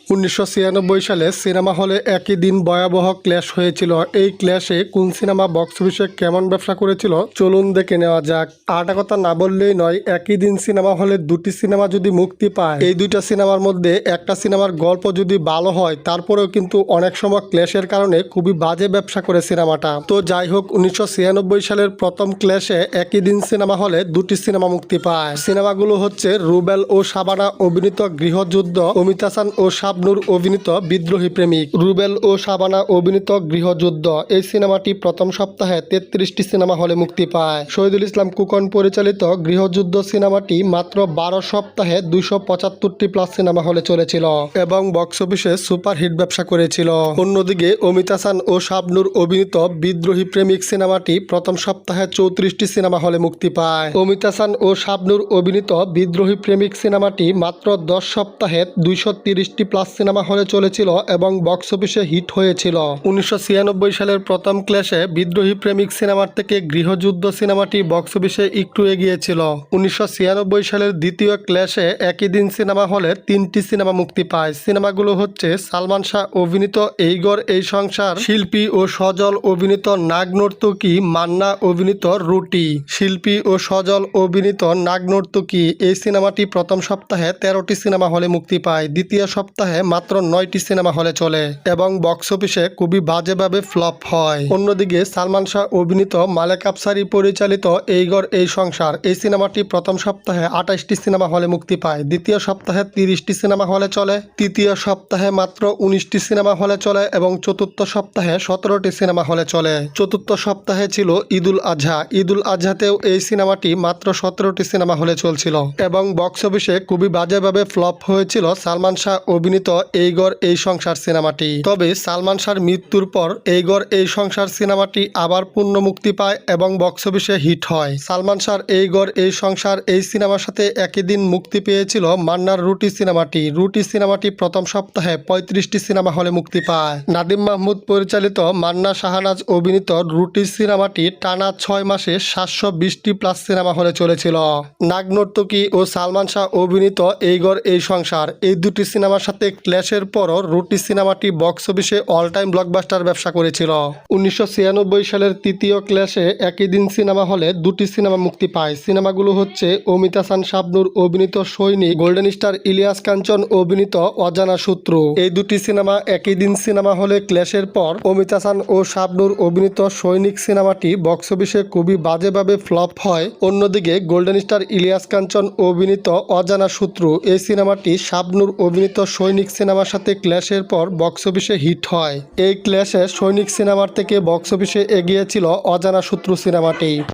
1996 সালে সিনেমা হলে একই দিন ভয়াবহ ক্ল্যাশ হয়েছিল। এই ক্ল্যাশে কোন সিনেমা বক্স অফিসে কেমন ব্যবসা করেছিল চলুন দেখে নেওয়া যাক। আরেকটা কথা না বললেই নয়, একই দিন সিনেমা হলে দুটি সিনেমা যদি মুক্তি পায়, এই দুইটা সিনেমার মধ্যে একটা সিনেমার গল্প যদি ভালো হয় তারপরেও কিন্তু অনেক সময় ক্ল্যাশের কারণে খুবই বাজে ব্যবসা করে সিনেমাটা। তো যাই হোক, 1996 সালের প্রথম ক্ল্যাশে একই দিন সিনেমা হলে দুটি সিনেমা মুক্তি পায়। সিনেমাগুলো হচ্ছে রুবেল ও শাবানা অভিনীত গৃহযুদ্ধ, অমিত হাসান ও শাবনূর অভিনীত বিদ্রোহী প্রেমিক। রুবেল ও শাবানা অভিনীত গৃহযুদ্ধ এই সিনেমাটি প্রথম সপ্তাহে 33টি সিনেমা হলে মুক্তি পায়। শহীদুল ইসলাম কুকন পরিচালিত গৃহযুদ্ধ সিনেমাটি মাত্র 12 সপ্তাহে 275টি প্লাস সিনেমা হলে চলেছিল এবং বক্স অফিসে সুপার হিট ব্যবসা করেছিল। অন্যদিকে অমিত হাসান ও শাবনূর অভিনীত বিদ্রোহী প্রেমিক সিনেমাটি প্রথম সপ্তাহে 34টি সিনেমা হলে মুক্তি পায়। অমিত হাসান ও শাবনূর অভিনীত বিদ্রোহী প্রেমিক সিনেমাটি মাত্র 10 সপ্তাহে 230টি প্লাস সিনেমা হলে চলেছিল এবং বক্স অফিসে হিট হয়েছিল। 1996 সালের প্রথম ক্ল্যাশে বিদ্রোহী প্রেমিক সিনেমার থেকে গৃহযুদ্ধ সিনেমাটি বক্স অফিসে একটু এগিয়েছিল। 1996 সালের দ্বিতীয় ক্ল্যাশে একই দিন সিনেমা হলে 3টি সিনেমা মুক্তি পায়। সিনেমাগুলো হচ্ছে সালমান শাহ অভিনীত এই ঘর এই সংসার, শিল্পী ও সজল অভিনীত নাগ নর্তকী, মান্না অভিনীত রুটি। শিল্পী ও সজল অভিনীত নাগ নর্তকী এই সিনেমাটি প্রথম সপ্তাহে 13টি সিনেমা হলে মুক্তি পায়। দ্বিতীয় সপ্তাহে মাত্র 9টি সিনেমা হলে চলে এবং বক্স অফিসে খুবই বাজেভাবে ফ্লপ হয়। অন্যদিকে সালমান শাহ অভিনীত মালেক আফসারি পরিচালিত এই ঘর এই সংসার এই সিনেমাটি প্রথম সপ্তাহে 28টি সিনেমা হলে মুক্তি পায়। দ্বিতীয় সপ্তাহে 30টি সিনেমা হলে চলে, তৃতীয় সপ্তাহে মাত্র 19টি সিনেমা হলে চলে এবং চতুর্থ সপ্তাহে 17টি সিনেমা হলে চলে। চতুর্থ সপ্তাহে ছিল ঈদুল আজহা। ঈদুল আজহাতেও এই সিনেমাটি মাত্র 17টি সিনেমা হলে চলছিল এবং বক্স অফিসে খুবই বাজেভাবে ফ্লপ হয়েছিল সালমান শাহ অভিনীত এই ঘর এই সংসার সিনেমাটি। তবে সালমান শাহর মৃত্যুর পর এই ঘর এই সংসার সিনেমাটি আবার পূর্ণ মুক্তি পায় এবং বক্স অফিসে হিট হয়। সালমান শাহর এই ঘর এই সংসার এই সিনেমার সাথে একই দিন মুক্তি পেয়েছিল মান্নার রুটি সিনেমাটি। রুটি সিনেমাটি প্রথম সপ্তাহে 35টি সিনেমা হলে মুক্তি পায়। নাদিম মাহমুদ পরিচালিত মান্না শাহনাজ অভিনীত রুটি সিনেমাটি টানা 6 মাসে 720টি প্লাস সিনেমা হলে চলেছিল। নাগ নর্তকী ও সালমান শাহ অভিনীত এই ঘর এই সংসার এই দুটি সিনেমার সাথে ক্ল্যাশের পরও রুটি সিনেমাটি বক্স অফিসে অল টাইম ব্লকবাস্টার ব্যবসা করেছিল। 1996 সালের তৃতীয় ক্ল্যাশে একই দিন সিনেমা হলে দুটি সিনেমা মুক্তি পায়। সিনেমাগুলো হচ্ছে অমিত হাসান শাবনূর অভিনীত সৈনিক, গোল্ডেন স্টার ইলিয়াস কাঞ্চন অভিনীত অজানা শত্রু। এই দুটি সিনেমা একই দিন সিনেমা হলে ক্ল্যাশের পর অমিত হাসান ও শাবনূর অভিনীত সৈনিক সিনেমাটি বক্স অফিসে খুবই বাজেভাবে ফ্লপ হয়। অন্যদিকে গোল্ডেন স্টার ইলিয়াস কাঞ্চন অভিনীত অজানা শত্রু এই সিনেমাটি শাবনূর অভিনীত সৈনিক সিনেমার সাথে ক্ল্যাশের পর বক্স অফিসে হিট হয়। এই ক্ল্যাশে সৈনিক সিনেমার থেকে বক্স অফিসে এগিয়েছিল অজানা শত্রু সিনেমাটি।